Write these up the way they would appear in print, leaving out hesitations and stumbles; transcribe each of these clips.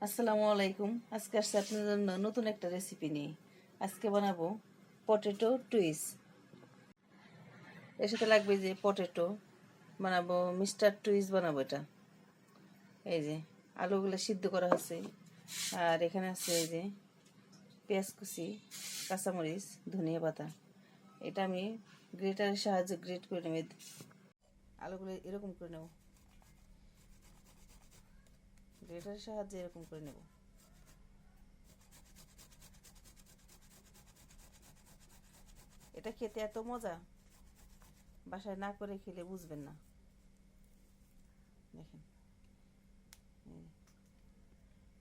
আসসালামু আলাইকুম। আজকে আসছে আপনাদের জন্য নতুন একটা রেসিপি নিয়ে। আজকে বানাবো পটেটো টুইস্ট। এর সাথে লাগবে যে পটেটো বানাবো, মিস্টার টুইস্ট বানাবো এটা। এই যে আলুগুলো সিদ্ধ করা হচ্ছে, আর এখানে আছে এই যে পেঁয়াজ কুচি, কাঁচামরিচ, ধনিয়া পাতা। এটা আমি গ্রেটারের সাহায্যে গ্রেট করে নেব। আলুগুলো এরকম করে নেব, গ্রেটারের সাহায্যে এরকম করে নেব। এটা খেতে এত মজা, বাসায় না করে খেলে বুঝবেন না। দেখেন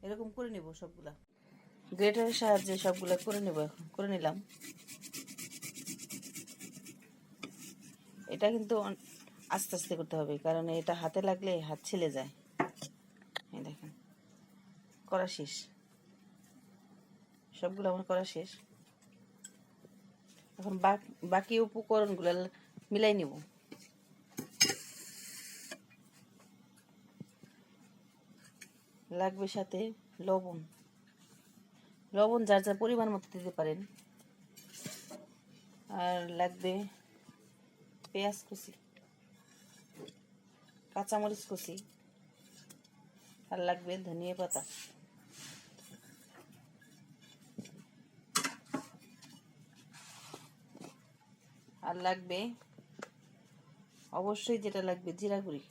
এরকম করে নেব সবগুলা, গ্রেটারের সাহায্যে সবগুলা করে নেব। এখন করে নিলাম। এটা কিন্তু আস্তে আস্তে করতে হবে, কারণ এটা হাতে লাগলে হাত ছিলে যায়। এই দেখেন করা শেষ, সবগুলো আমার করা শেষ। এখন বাকি উপকরণগুলো মিলাই নেব। লাগবে সাথে লবণ, লবণ যার যার পরিমাণ মতো দিতে পারেন। আর লাগবে পেঁয়াজ কুচি, কাঁচামরিচ কুচি, আর লাগবে ধনিয়া পাতা। আর লাগবে অবশ্যই যেটা লাগবে জিরা গুঁড়ি।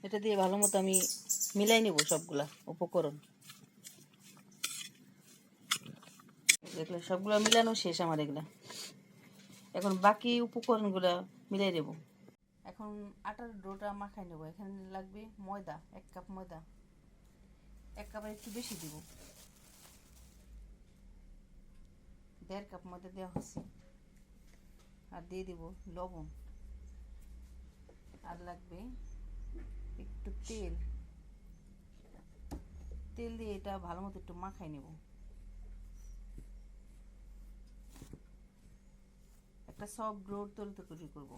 এটা দিয়ে ভালো মতো আমি মিলাই নেব সবগুলা উপকরণ। এগুলো সবগুলো মিলানো শেষ আমার এগুলা। এখন বাকি উপকরণগুলো মিলাই দেব। এখন আটার ডোটা মাখাই নেব। এখানে লাগবে ময়দা, 1 কাপ ময়দা। 1 কাপের একটু বেশি দিব, 1.5 কাপ ময়দা দেওয়া হচ্ছে। আর দিয়ে দিব লবণ, আর লাগবে একটু তেল। তেল দিয়ে এটা ভালো মতো একটু মাখাই নেব। একটা সফট ডো তৈরি করব।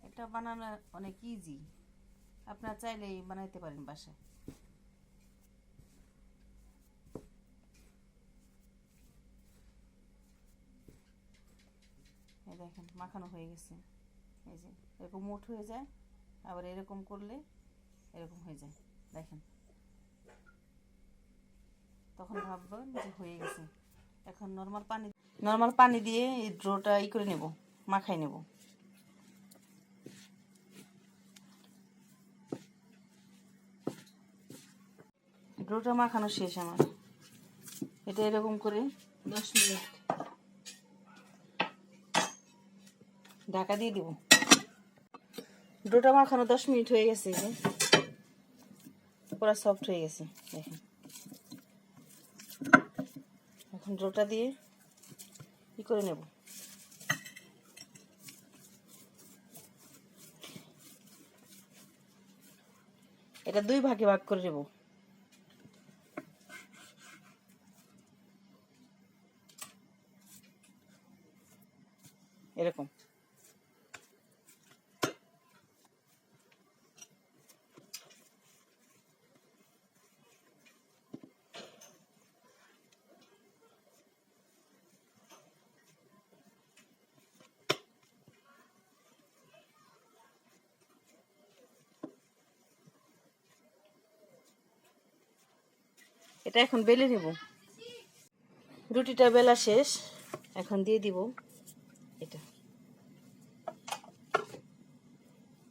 এটা বানানো অনেক ইজি, আপনারা চাইলেই বানাইতে পারেন বাসায়। এই দেখেন মাখানো হয়ে গেছে। এই যে এরকম মোট হয়ে যায়, আবার এরকম করলে এরকম হয়ে যায়। দেখেন তখন ভাববেন যে হয়ে গেছে। এখন নর্মাল পানি দিয়ে এই ডোটা করে নেব, মাখাই নেব। ডোটা মাখানো শেষ আমার। এটা এরকম করে 10 মিনিট ঢাকা দিয়ে দিব। ডোটা মাখানো 10 মিনিট হয়ে গেছে, যে পুরো সফট হয়ে গেছে। দেখেন এখন ডোটা দিয়ে করে নেব। এটা 2 ভাগে ভাগ করে নেব। এরকম এটা এখন বেলে নেব। রুটিটা বেলা শেষ, এখন দিয়ে দিব এটা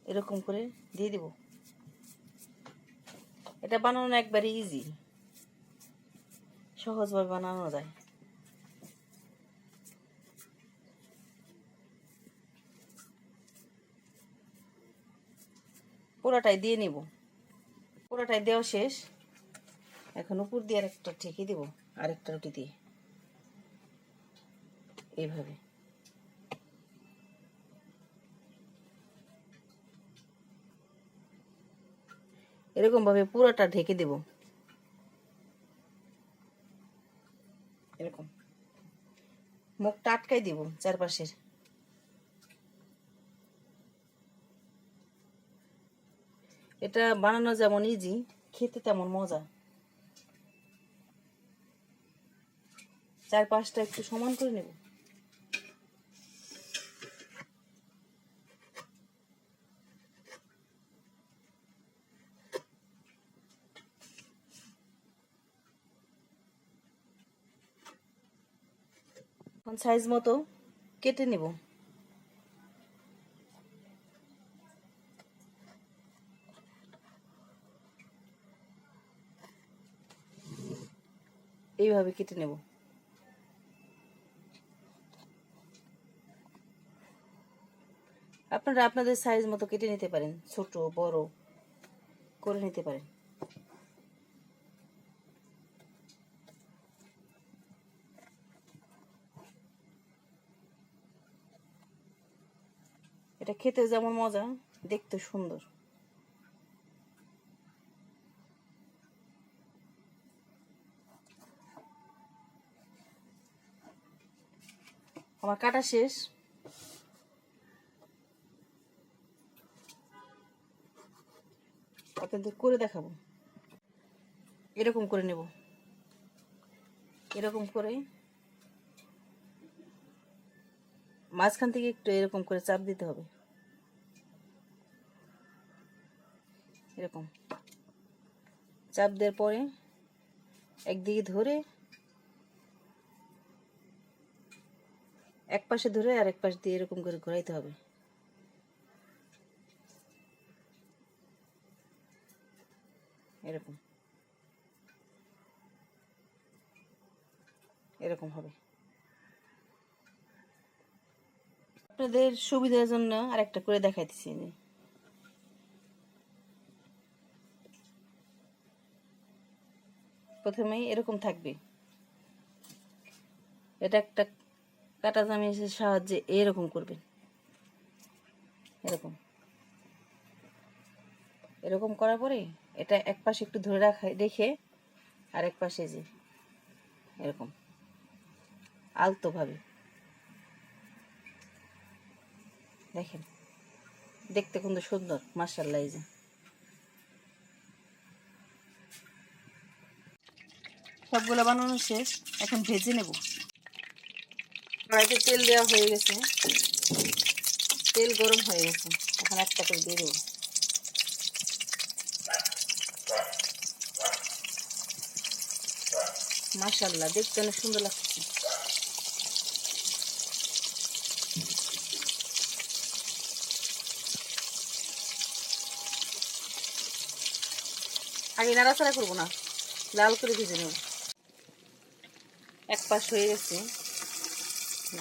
এরকম করে দিয়ে দিব। এটা বানানো একবারে ইজি, সহজভাবে বানানো যায়। পুরোটাই দিয়ে নিব। পুরোটাই দেওয়া শেষ। এখন উপর দিয়ে আরেকটা ঠেকে দিব, আরেকটা রুটি দিয়ে এইভাবে। এরকম ভাবে পুরোটা ঢেকে দেব। এরকম মুখটা আটকাই দিব চারপাশের। এটা বানানো যেমন ইজি, খেতে তেমন মজা। 4-5টা একটু সমান করে নেব। এখন সাইজ মতো কেটে নেব। এইভাবে কেটে নেব। আপনারা আপনাদের সাইজ মতো কেটে নিতে পারেন, ছোট বড় করে নিতে পারেন। এটা খেতে যেমন মজা, দেখতে সুন্দর। আমার কাটা শেষ। আপনাদের করে দেখাবো। এরকম করে নেব, এরকম করে মাঝখান থেকে একটু এরকম করে চাপ দিতে হবে। এরকম চাপ দেওয়ার পরে একদিকে ধরে, এক পাশে ধরে আর এক পাশ দিয়ে এরকম করে ঘোরাইতে হবে। এরকম এরকম হবে। আপনাদের সুবিধার জন্য আরেকটা করে দেখাইতেছি। প্রথমেই এরকম থাকবে, এটা একটা কাঁটা চামচের সাহায্যে এরকম করবেন। এরকম এরকম করার পরে এটা এক পাশে একটু ধরে রেখে আর এক পাশে যে এরকম আলতোভাবে দেখেন, দেখতে কিন্তু সুন্দর, মাশাআল্লাহ। এই যে সবগুলো বানানো শেষ, এখন ভেজে নেব। কড়াইতে তেল দেওয়া হয়ে গেছে, তেল গরম হয়ে গেছে, এখন একটা করে দিয়ে দেবো। মাশাআল্লাহ, দেখতে অনেক সুন্দর লাগছে। আগে নাড়াচাড়া করবো না, লাল করে ভেজে নেব। এক পাশ হয়ে গেছে,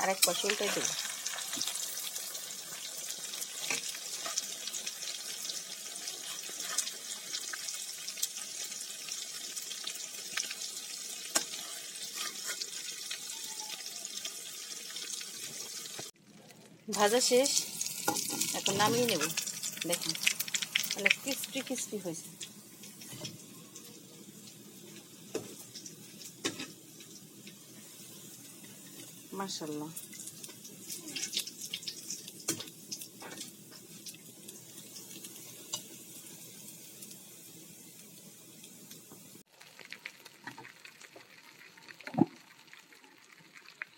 আর এক পাশ উল্টাই দেবো। ভাজা শেষ, এখন নামিয়ে নেব। দেখুন অনেক ক্রিস্পি ক্রিস্পি হয়েছে। মাশাআল্লাহ,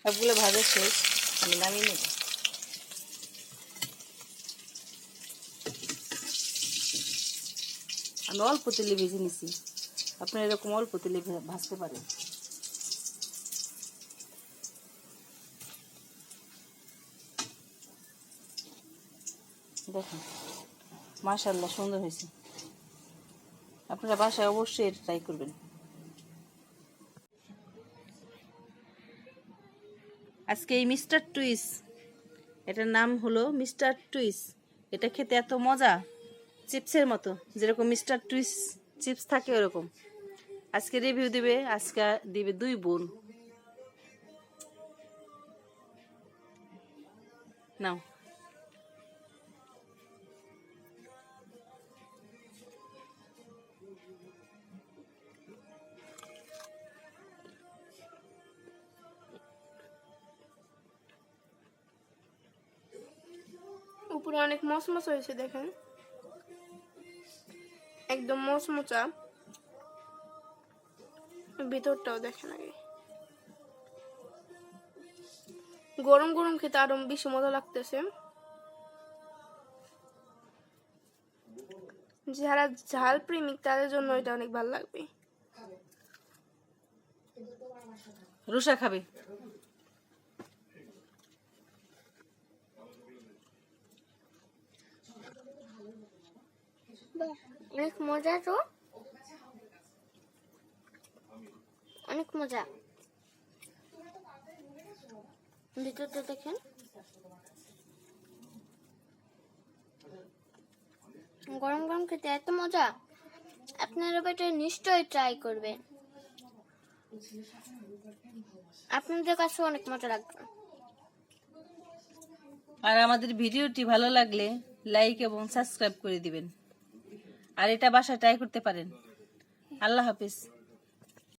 সবগুলো ভাজা শেষ, আমি নামিয়ে নেব। আমি অল্প তেলে ভেজে নিছি, আপনারা এরকম অল্প তেলে ভাজতে পারেন। দেখুন মাশাআল্লাহ, সুন্দর হয়েছে। আপনারা বাসায় অবশ্যই এটা ট্রাই করবেন। আজকে এই মিস্টার টুইস, এটার নাম হলো মিস্টার টুইস। এটা খেতে এত মজা, চিপসের মতো, যেরকম মিস্টার টুইস চিপস থাকে ওরকম। আজকে রিভিউ দিবে, আজকে দিবে 2 বোন। নাও, উপরে অনেক মসমস হয়েছে দেখেন। একদম মচমচা, ভিতরটাও দেখেন আগে। গরম গরম খেতে আরো বেশি মজা লাগতেছে। যারা ঝাল প্রেমিক তাদের জন্য এটা অনেক ভালো লাগবে। রুষা খাবে। অনেক মজা, তো অনেক মজা। ভিতরটা দেখেন, গরম গরম খেতে এত মজা। আপনারা এটা নিশ্চয়ই ট্রাই করবেন, আপনাদের কাছে অনেক মজা লাগবে। আর আমাদের ভিডিওটি ভালো লাগলে লাইক এবং সাবস্ক্রাইব করে দিবেন। আর এটা বাসায় ট্রাই করতে পারেন। আল্লাহ হাফিজ।